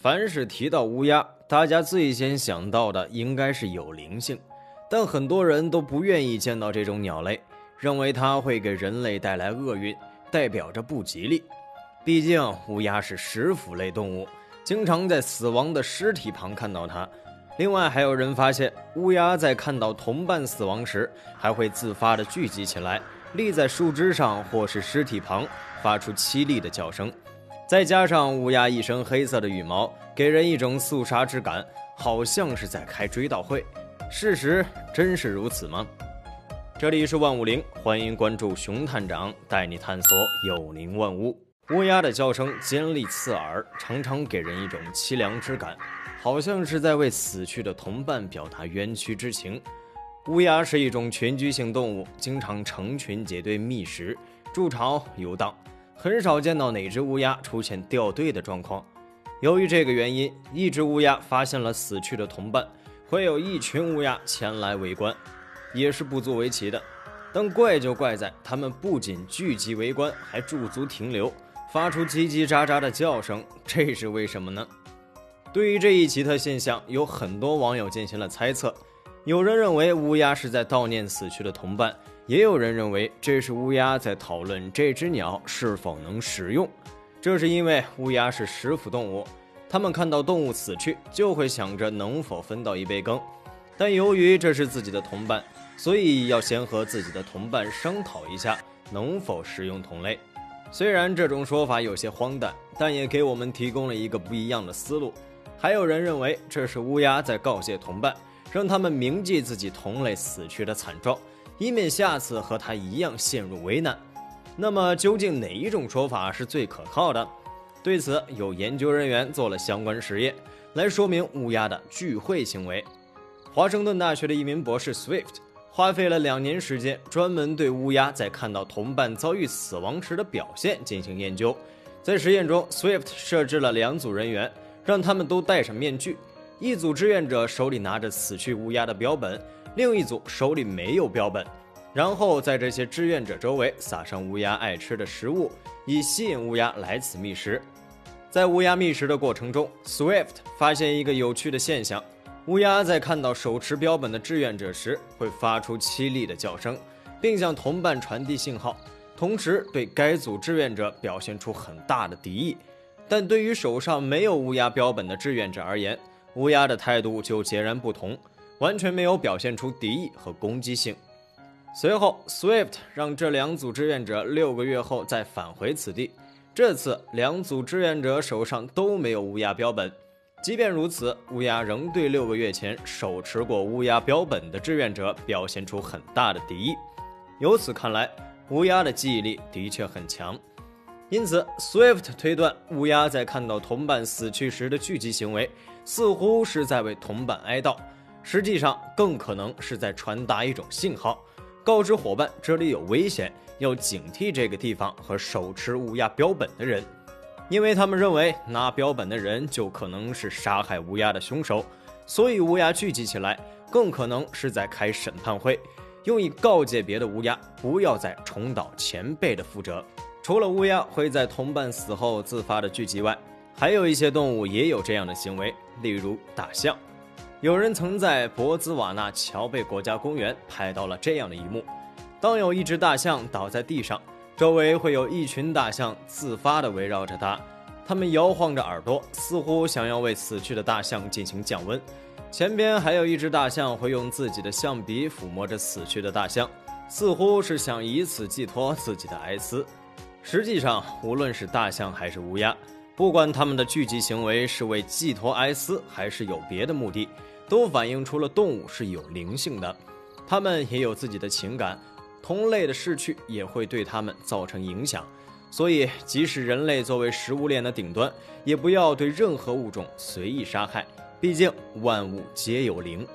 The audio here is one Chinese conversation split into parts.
凡是提到乌鸦，大家最先想到的应该是有灵性，但很多人都不愿意见到这种鸟类，认为它会给人类带来厄运，代表着不吉利。毕竟乌鸦是食腐类动物，经常在死亡的尸体旁看到它。另外还有人发现，乌鸦在看到同伴死亡时，还会自发地聚集起来，立在树枝上或是尸体旁，发出凄厉的叫声。再加上乌鸦一身黑色的羽毛，给人一种肃杀之感，好像是在开追悼会。事实真是如此吗？这里是万物灵，欢迎关注熊探长，带你探索有灵万物。乌鸦的叫声尖利刺耳，常常给人一种凄凉之感，好像是在为死去的同伴表达冤屈之情。乌鸦是一种群居性动物，经常成群结队觅食、筑巢、游荡，很少见到哪只乌鸦出现掉队的状况。由于这个原因，一只乌鸦发现了死去的同伴，会有一群乌鸦前来围观，也是不足为奇的。但怪就怪在它们不仅聚集围观，还驻足停留，发出叽叽喳喳的叫声，这是为什么呢？对于这一奇特现象，有很多网友进行了猜测。有人认为乌鸦是在悼念死去的同伴，也有人认为这是乌鸦在讨论这只鸟是否能食用。这是因为乌鸦是食腐动物，它们看到动物死去就会想着能否分到一杯羹，但由于这是自己的同伴，所以要先和自己的同伴商讨一下能否食用同类。虽然这种说法有些荒诞，但也给我们提供了一个不一样的思路。还有人认为这是乌鸦在告诫同伴，让他们铭记自己同类死去的惨状，以免下次和他一样陷入为难。那么究竟哪一种说法是最可靠的？对此，有研究人员做了相关实验，来说明乌鸦的聚会行为。华盛顿大学的一名博士 Swift 花费了2年时间，专门对乌鸦在看到同伴遭遇死亡时的表现进行研究。在实验中， Swift 设置了2组人员，让他们都戴上面具，一组志愿者手里拿着死去乌鸦的标本，另一组手里没有标本，然后在这些志愿者周围撒上乌鸦爱吃的食物，以吸引乌鸦来此觅食。在乌鸦觅食的过程中， Swift 发现一个有趣的现象，乌鸦在看到手持标本的志愿者时，会发出凄厉的叫声，并向同伴传递信号，同时对该组志愿者表现出很大的敌意。但对于手上没有乌鸦标本的志愿者而言，乌鸦的态度就截然不同，完全没有表现出敌意和攻击性。随后 Swift 让这2组志愿者6个月后再返回此地，这次2组志愿者手上都没有乌鸦标本。即便如此，乌鸦仍对6个月前手持过乌鸦标本的志愿者表现出很大的敌意。由此看来，乌鸦的记忆力的确很强。因此 Swift 推断，乌鸦在看到同伴死去时的聚集行为，似乎是在为同伴哀悼，实际上更可能是在传达一种信号，告知伙伴这里有危险，要警惕这个地方和手持乌鸦标本的人。因为他们认为拿标本的人就可能是杀害乌鸦的凶手，所以乌鸦聚集起来更可能是在开审判会，用以告诫别的乌鸦不要再重蹈前辈的覆辙。除了乌鸦会在同伴死后自发的聚集外，还有一些动物也有这样的行为，例如大象。有人曾在博兹瓦纳乔贝国家公园拍到了这样的一幕，当有一只大象倒在地上，周围会有一群大象自发地围绕着它，它们摇晃着耳朵，似乎想要为死去的大象进行降温。前边还有一只大象会用自己的象鼻抚摸着死去的大象，似乎是想以此寄托自己的哀思。实际上，无论是大象还是乌鸦，不管它们的聚集行为是为寄托哀思还是有别的目的，都反映出了动物是有灵性的，它们也有自己的情感，同类的逝去也会对它们造成影响。所以即使人类作为食物链的顶端，也不要对任何物种随意杀害，毕竟万物皆有灵。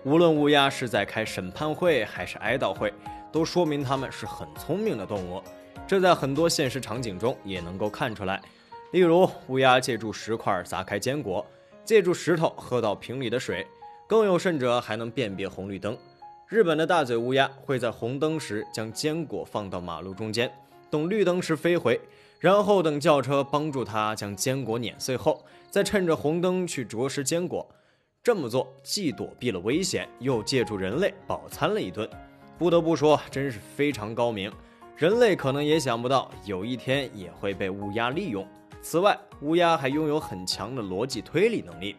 无论乌鸦是在开审判会还是哀悼会，都说明它们是很聪明的动物，这在很多现实场景中也能够看出来。例如，乌鸦借助石块砸开坚果，借助石头喝到瓶里的水，更有甚者还能辨别红绿灯。日本的大嘴乌鸦会在红灯时将坚果放到马路中间，等绿灯时飞回，然后等轿车帮助他将坚果碾碎后，再趁着红灯去啄食坚果。这么做既躲避了危险，又借助人类饱餐了一顿。不得不说，真是非常高明。人类可能也想不到，有一天也会被乌鸦利用。此外，乌鸦还拥有很强的逻辑推理能力。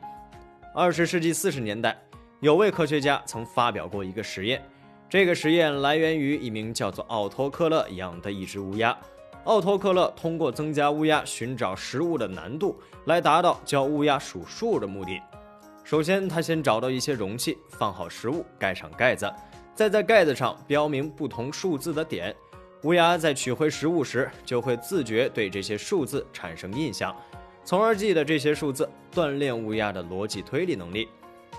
20世纪40年代，有位科学家曾发表过一个实验，这个实验来源于一名叫做奥托克勒养的一只乌鸦。奥托克勒通过增加乌鸦寻找食物的难度，来达到教乌鸦数数的目的。首先，他先找到一些容器，放好食物，盖上盖子，再在盖子上标明不同数字的点。乌鸦在取回食物时，就会自觉对这些数字产生印象，从而记得这些数字，锻炼乌鸦的逻辑推理能力。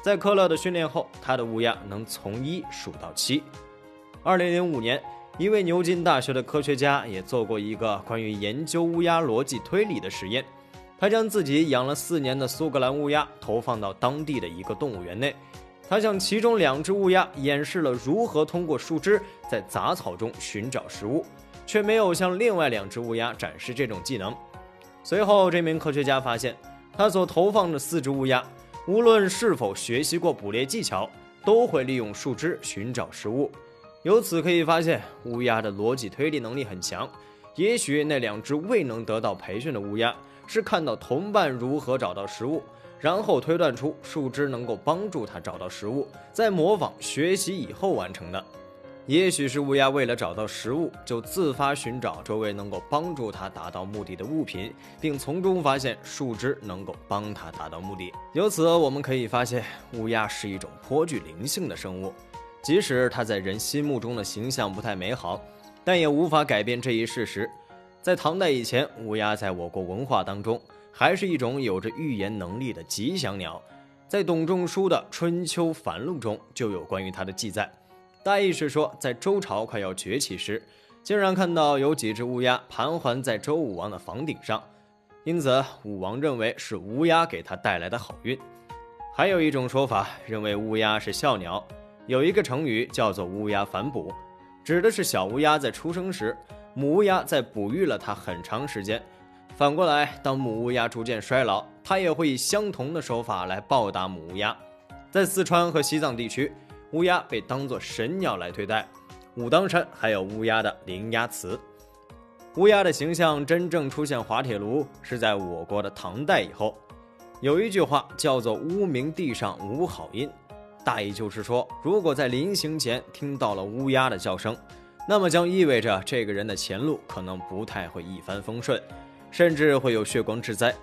在科勒的训练后，他的乌鸦能从1数到7。2005年，一位牛津大学的科学家也做过一个关于研究乌鸦逻辑推理的实验。他将自己养了4年的苏格兰乌鸦投放到当地的一个动物园内，他向其中2只乌鸦演示了如何通过树枝在杂草中寻找食物，却没有向另外2只乌鸦展示这种技能。随后，这名科学家发现，他所投放的4只乌鸦，无论是否学习过捕猎技巧，都会利用树枝寻找食物。由此可以发现，乌鸦的逻辑推理能力很强。也许那2只未能得到培训的乌鸦是看到同伴如何找到食物，然后推断出树枝能够帮助它找到食物，再模仿学习以后完成的。也许是乌鸦为了找到食物，就自发寻找周围能够帮助它达到目的的物品，并从中发现树枝能够帮它达到目的。由此我们可以发现，乌鸦是一种颇具灵性的生物，即使它在人心目中的形象不太美好，但也无法改变这一事实。在唐代以前，乌鸦在我国文化当中还是一种有着预言能力的吉祥鸟。在董仲舒的《春秋繁露》中就有关于它的记载，大意是说，在周朝快要崛起时，竟然看到有几只乌鸦盘桓在周武王的房顶上，因此武王认为是乌鸦给他带来的好运。还有一种说法认为乌鸦是孝鸟，有一个成语叫做乌鸦反哺，指的是小乌鸦在出生时，母乌鸦在哺育了它很长时间，反过来，当母乌鸦逐渐衰老，它也会以相同的手法来报答母乌鸦。在四川和西藏地区，乌鸦被当作神鸟来对待。武当山还有乌鸦的灵鸦祠。乌鸦的形象真正出现滑铁卢是在我国的唐代以后。有一句话叫做乌鸣地上无好音，大意就是说，如果在临行前听到了乌鸦的叫声，那么将意味着这个人的前路可能不太会一帆风顺，甚至会有血光之灾。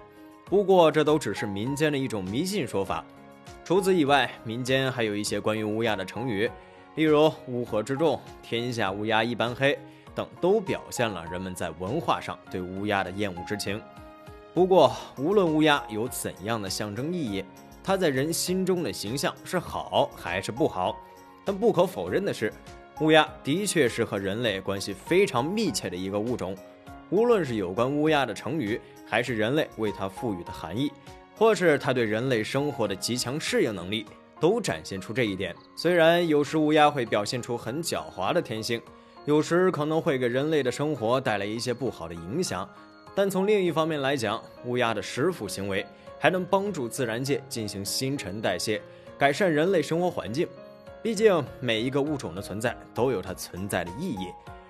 不过这都只是民间的一种迷信说法。除此以外，民间还有一些关于乌鸦的成语，例如乌合之众、天下乌鸦一般黑等，都表现了人们在文化上对乌鸦的厌恶之情。不过无论乌鸦有怎样的象征意义，它在人心中的形象是好还是不好，但不可否认的是，乌鸦的确是和人类关系非常密切的一个物种。无论是有关乌鸦的成语，还是人类为它赋予的含义，或是它对人类生活的极强适应能力，都展现出这一点。虽然有时乌鸦会表现出很狡猾的天性，有时可能会给人类的生活带来一些不好的影响，但从另一方面来讲，乌鸦的食腐行为还能帮助自然界进行新陈代谢，改善人类生活环境。毕竟每一个物种的存在都有它存在的意义，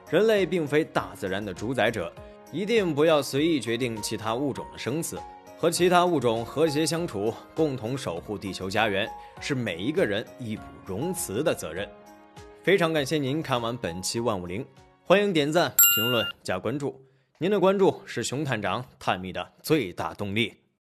人类并非大自然的主宰者，一定不要随意决定其他物种的生死。和其他物种和谐相处，共同守护地球家园，是每一个人义不容辞的责任。非常感谢您看完本期万物灵，欢迎点赞、评论、加关注。您的关注是熊探长探秘的最大动力。